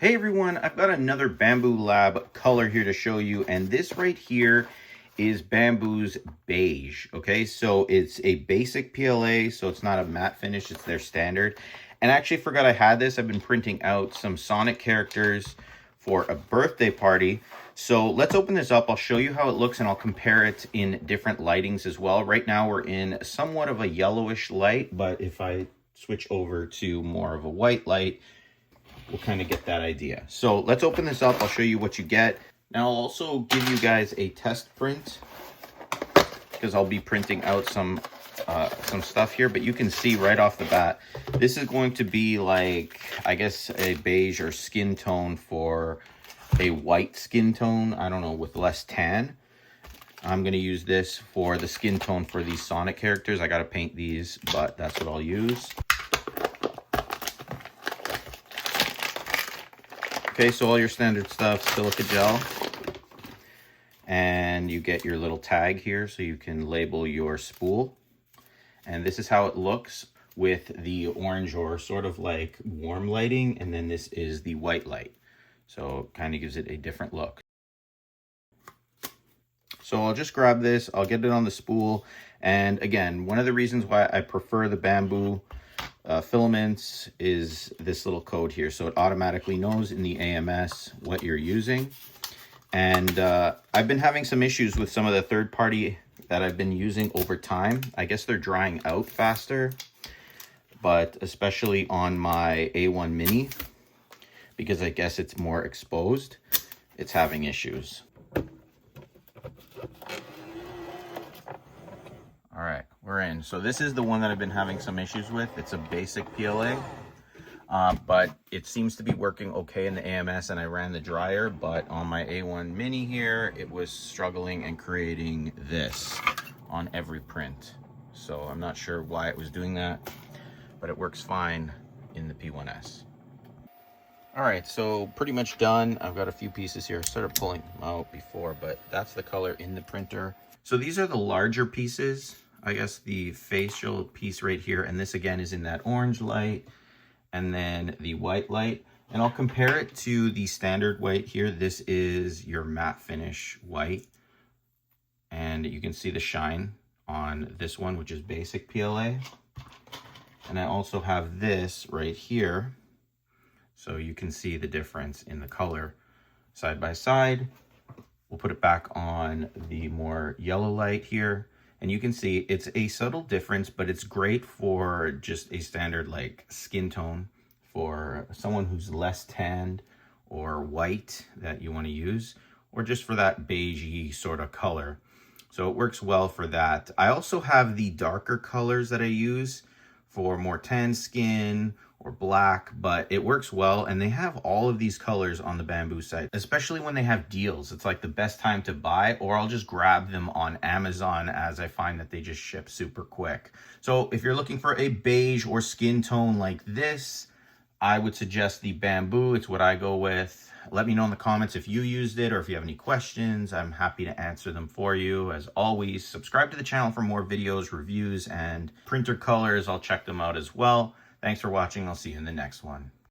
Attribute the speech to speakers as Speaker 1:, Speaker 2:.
Speaker 1: Hey everyone, I've got another Bambu Lab color here to show you, and this right here is Bambu's Beige. Okay, so it's a basic PLA, so it's not a matte finish, it's their standard. And I actually forgot I had this. I've been printing out some Sonic characters for a birthday party. So let's open this up. I'll show you how it looks and I'll compare it in different lightings as well. Right now we're in somewhat of a yellowish light, but if I switch over to more of a white light, we'll kind of get that idea. So let's open this up. I'll show you what you get. Now I'll also give you guys a test print because I'll be printing out some stuff here, but you can see right off the bat, this is going to be like, I guess, a beige or skin tone for a white skin tone. I don't know, with less tan. I'm going to use this for the skin tone for these Sonic characters. I got to paint these, but that's what I'll use. Okay, so all your standard stuff, silica gel, and you get your little tag here so you can label your spool. And this is how it looks with the orange or sort of like warm lighting, and then this is the white light. So it kind of gives it a different look. So I'll just grab this, I'll get it on the spool, and again, one of the reasons why I prefer the Bambu filaments is this little code here, so it automatically knows in the AMS what you're using. And I've been having some issues with some of the third party that I've been using over time. I guess they're drying out faster, but especially on my A1 Mini, because I guess it's more exposed, it's having issues. All right, we're in. So this is the one that I've been having some issues with. It's a basic PLA, but it seems to be working okay in the AMS, and I ran the dryer, but on my A1 Mini here, it was struggling and creating this on every print. So I'm not sure why it was doing that, but it works fine in the P1S. All right, so pretty much done. I've got a few pieces here. I started pulling them out before, but that's the color in the printer. So these are the larger pieces. I guess the facial piece right here, and this again is in that orange light, and then the white light. And I'll compare it to the standard white here. This is your matte finish white, and you can see the shine on this one, which is basic PLA. And I also have this right here, so you can see the difference in the color side by side. We'll put it back on the more yellow light here, and you can see it's a subtle difference, but it's great for just a standard like skin tone for someone who's less tanned or white that you want to use, or just for that beigey sort of color. So it works well for that. I also have the darker colors that I use for more tan skin or black, but it works well, and they have all of these colors on the Bambu site, especially when they have deals. It's like the best time to buy, or I'll just grab them on Amazon, as I find that they just ship super quick. So if you're looking for a beige or skin tone like this, I would suggest the Bambu. It's what I go with. Let me know in the comments if you used it or if you have any questions. I'm happy to answer them for you. As always, subscribe to the channel for more videos, reviews, and printer colors. I'll check them out as well. Thanks for watching. I'll see you in the next one.